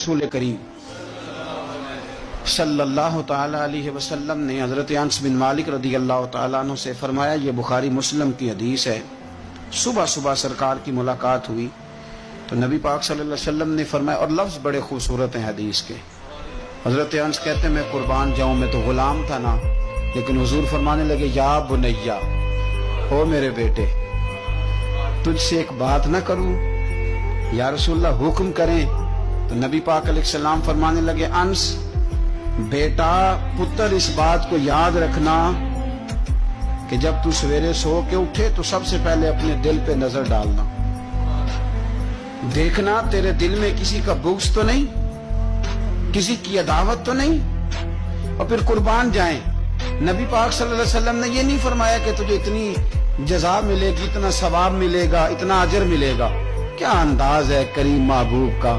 رسول کریم صلی اللہ تعالی علیہ وسلم نے حضرت انس بن مالک رضی اللہ تعالیٰ عنہ سے فرمایا، یہ بخاری مسلم کی حدیث ہے، صبح صبح سرکار کی ملاقات ہوئی تو نبی پاک صلی اللہ علیہ وسلم نے فرمایا، اور لفظ بڑے خوبصورت ہیں حدیث کے۔ حضرت انس کہتے ہیں میں قربان جاؤں، میں تو غلام تھا نا، لیکن حضور فرمانے لگے، یا بنیا، او میرے بیٹے، تجھ سے ایک بات نہ کروں؟ یا رسول اللہ حکم کریں۔ تو نبی پاک علیہ السلام فرمانے لگے، انس بیٹا پتر، اس بات کو یاد رکھنا کہ جب تو سویرے سو کے اٹھے تو سب سے پہلے اپنے دل پہ نظر ڈالنا، دیکھنا تیرے دل میں کسی کا بغض تو نہیں، کسی کی عداوت تو نہیں، اور پھر قربان جائیں۔ نبی پاک صلی اللہ علیہ وسلم نے یہ نہیں فرمایا کہ تجھے اتنی جزا ملے گی، اتنا ثواب ملے گا، اتنا اجر ملے گا۔ کیا انداز ہے کریم محبوب کا!